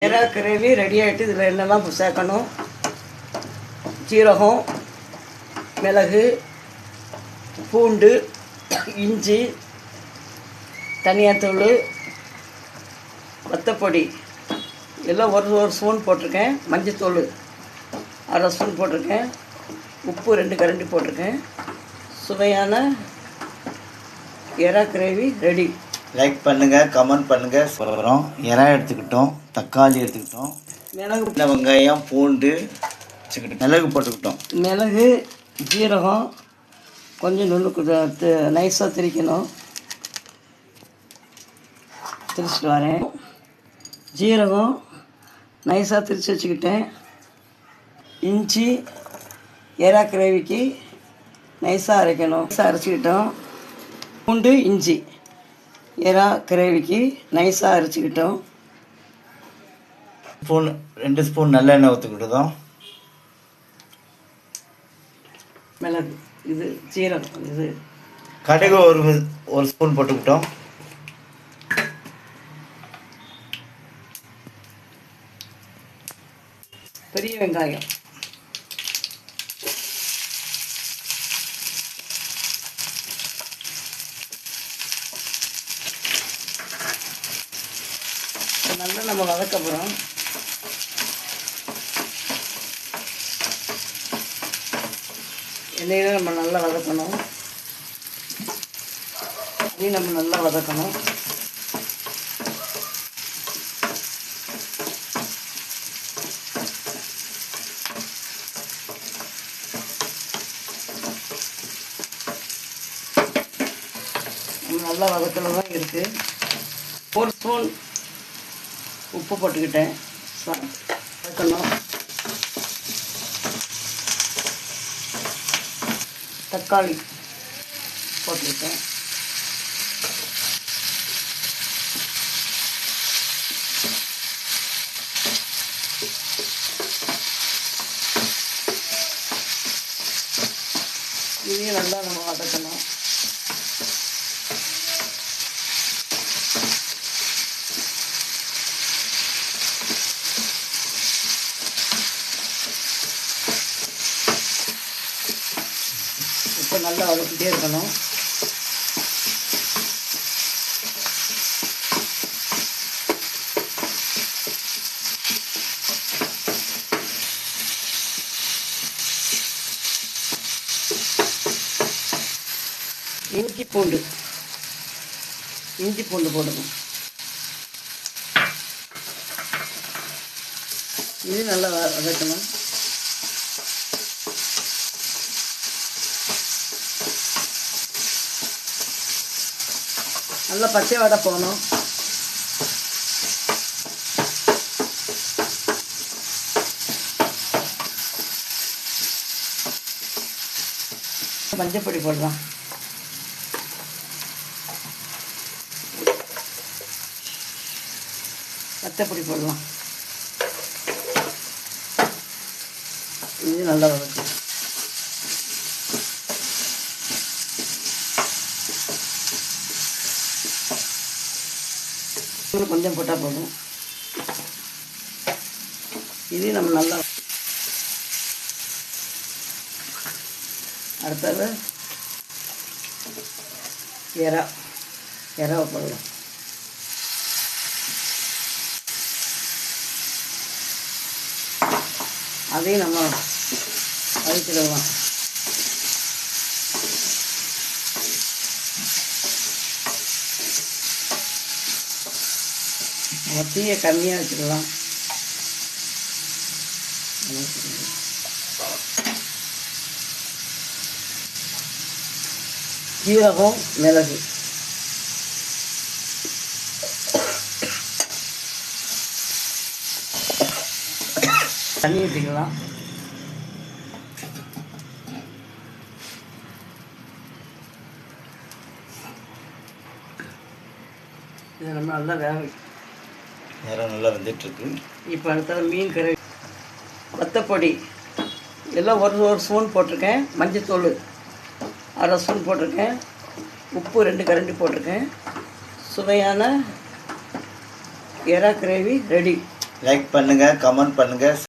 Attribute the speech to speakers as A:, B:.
A: எறா gravy ready ஆகிட்டு இதில் என்னெல்லாம் சேர்க்கணும்? சீரகம், மிளகு, பூண்டு, இஞ்சி, தனியாத்தூள், வத்தப்பொடி எல்லாம் ஒரு ஸ்பூன் போட்டிருக்கேன். மஞ்சத்தூள் அரை ஸ்பூன் போட்டிருக்கேன். உப்பு 2 கரண்டி போட்டிருக்கேன். சுவையான எறா கிரேவி ரெடி.
B: லைக் பண்ணுங்கள், கமெண்ட் பண்ணுங்கள். சொல்கிறோம். எறா எடுத்துக்கிட்டோம், தக்காளி எடுத்துக்கிட்டோம்,
A: மிளகு,
B: வெங்காயம், பூண்டு மிளகு போட்டுக்கிட்டோம்.
A: மிளகு, ஜீரகம் கொஞ்சம் நுணுக்கு நைஸாக திரிக்கணும். திரிச்சிட்டு வரேன். ஜீரகம் நைஸாக திரித்து வச்சுக்கிட்டேன். இஞ்சி எறா கிரேவிக்கு நைஸாக அரைக்கணும். நைஸாக அரைச்சிக்கிட்டோம். பூண்டு, இஞ்சி எறா கிரேவிக்கு நைஸாக அரைச்சிக்கிட்டோம்.
B: 2 ஸ்பூன் நல்லெண்ணெய் ஊற்றிக்கிட்டோம்.
A: மிளகு, இது சீரகம், இது
B: கடுகு ஒரு ஸ்பூன் போட்டுக்கிட்டோம்.
A: பெரிய வெங்காயம், நல்லா நம்ம வதக்க போகிறோம். எண்ணெயில் நம்ம நல்லா வதக்கணும். அதையும் நம்ம நல்லா வதக்கணும். நம்ம நல்லா வதக்கல தான் இருக்குது. 1 ஸ்பூன் உப்பு போட்டுக்கிட்டேன். வதக்கணும். தக்காளி போட்டுக்கிட்டேன். இதையும் நல்லா நம்ம வதக்கணும். இப்போ நல்லா வதக்கிட்டே இருக்கணும். இஞ்சி பூண்டு போடணும். இது நல்லா வதக்கணும். நல்லா பச்சை வடை போகணும். மஞ்சப்பொடி போடலாம். வத்தப்பொடி போடலாம். இது நல்லா வதக்கும். கொஞ்சம் போட்டால் போதும். இது நம்ம நல்லா அடுத்தது எறாவை போடலாம். அதையும் நம்ம வதக்கிடலாம். நம்ம தீயை கம்மியாக வச்சுக்கலாம். ஜீரகம், மிளகு தண்ணி ஊற்றிக்கலாம். இதை நம்ம நல்லா
B: நேரம் நல்லா வந்துட்டுருக்கு.
A: இப்போ அடுத்தது மீன் கறி. வத்தப்பொடி எல்லாம் ஒரு ஸ்பூன் போட்டிருக்கேன். மஞ்சத்தூள் அரை ஸ்பூன் போட்டிருக்கேன். உப்பு 2 கரண்டி போட்டிருக்கேன். சுவையான எறா கிரேவி ரெடி.
B: லைக் பண்ணுங்கள், கமெண்ட் பண்ணுங்கள்.